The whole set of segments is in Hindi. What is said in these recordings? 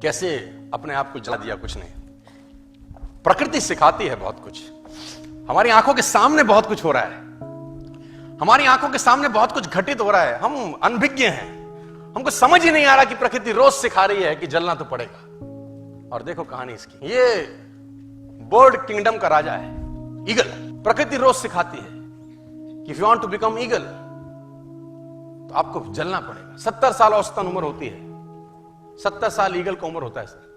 कैसे अपने आप को जला दिया कुछ नहीं। प्रकृति सिखाती है बहुत कुछ। हमारी आंखों के सामने बहुत कुछ हो रहा है, हमारी आंखों के सामने बहुत कुछ घटित हो रहा है, हम अनभिज्ञ हैं, हमको समझ ही नहीं आ रहा कि प्रकृति रोज सिखा रही है कि जलना तो पड़ेगा। और देखो कहानी इसकी, ये बर्ड किंगडम का राजा है ईगल। प्रकृति रोज सिखाती है कि if you want to become eagle तो आपको जलना पड़ेगा। 70 साल औसतन उम्र होती है, 70 साल ईगल का उम्र होता है सर।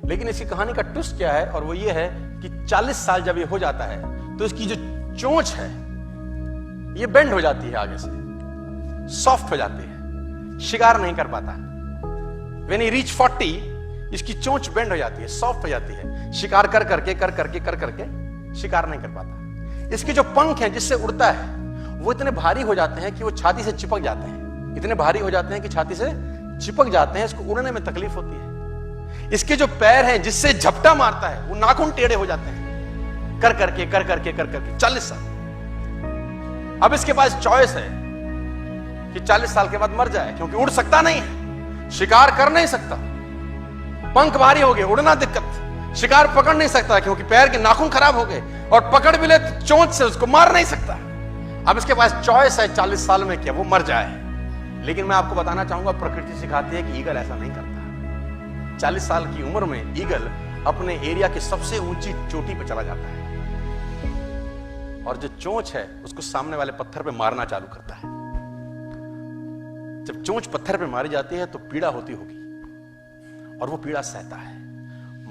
लेकिन इसकी कहानी का ट्विस्ट क्या है, और वो ये है कि 40 साल जब ये हो जाता है तो इसकी जो चोंच है ये बेंड हो जाती है, आगे से सॉफ्ट हो जाती है, शिकार नहीं कर पाता। व्हेन ही रीच 40 इसकी चोंच बेंड हो जाती है, सॉफ्ट हो जाती है, शिकार कर करके शिकार नहीं कर पाता। इसके जो पंख हैं जिससे उड़ता है वो इतने भारी हो जाते हैं कि वो छाती से चिपक जाते हैं, इतने भारी हो जाते हैं कि छाती से चिपक जाते हैं, इसको उड़ने में तकलीफ होती है। इसके जो पैर हैं जिससे झपटा मारता है वो नाखून टेढ़े हो जाते हैं, कर करके 40 साल। अब इसके पास चॉइस है कि 40 साल के बाद मर जाए, क्योंकि उड़ सकता नहीं है, शिकार कर नहीं सकता, पंख भारी हो गए, उड़ना दिक्कत, शिकार पकड़ नहीं सकता क्योंकि पैर के नाखून खराब हो गए, और पकड़ भी ले तो चोंच से उसको मार नहीं सकता। अब इसके पास चॉइस है 40 साल में क्या वो मर जाए। लेकिन मैं आपको बताना चाहूंगा, प्रकृति सिखाती है कि ईगल ऐसा नहीं करता। 40 साल की उम्र में ईगल अपने एरिया की सबसे ऊंची चोटी पर चला जाता है और जो चोंच है उसको सामने वाले पत्थर पे मारना चालू करता है। जब चोंच पत्थर पे मारी जाती है तो पीड़ा होती होगी, और वो पीड़ा सहता है,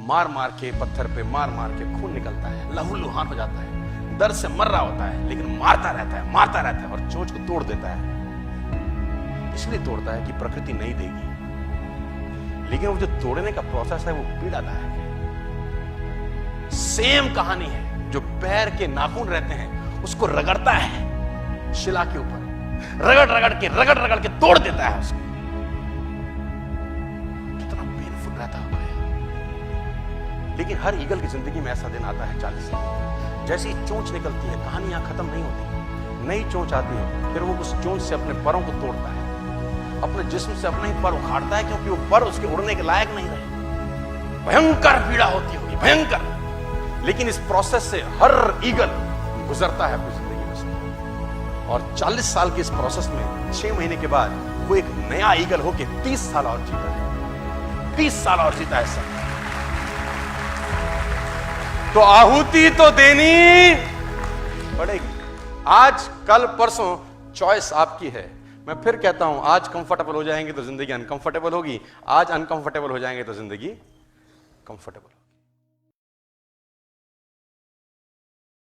मार मार के पत्थर पे मार के खून निकलता है, लहूलुहान हो जाता है, दर्द से मर रहा होता है, लेकिन मारता रहता है और चोंच को तोड़ देता है। इसलिए तोड़ता है कि प्रकृति नहीं देगी, लेकिन वो जो तोड़ने का प्रोसेस है वो पीड़ादायक है। सेम कहानी है, जो पैर के नाखून रहते हैं उसको रगड़ता है शिला के ऊपर, रगड़ के तोड़ देता है उसको। कितना पेनफुल रहता होगा। लेकिन हर ईगल की जिंदगी में ऐसा दिन आता है 40 साल। जैसे ही चोंच निकलती है कहानी यहां खत्म नहीं होती, नई चोंच आती है, फिर वो उस चोंच से अपने परों को तोड़ता है, अपने जिस्म से अपना ही पर उखाड़ता है, क्योंकि वो पर उसके उड़ने के लायक नहीं रहे। भयंकर पीड़ा होती होगी, भयंकर। लेकिन इस प्रोसेस से हर ईगल गुजरता है अपनी जिंदगी में से। और 40 साल के इस प्रोसेस में 6 महीने के बाद वो एक नया ईगल होके 30 साल और जीता है, 30 साल और जीता है सर। तो आहुति तो देनी पड़ेगी। आज कल परसों चॉइस आपकी है। मैं फिर कहता हूं, आज कंफर्टेबल हो जाएंगे तो जिंदगी अनकंफर्टेबल होगी, आज अनकंफर्टेबल हो जाएंगे तो जिंदगी कंफर्टेबल।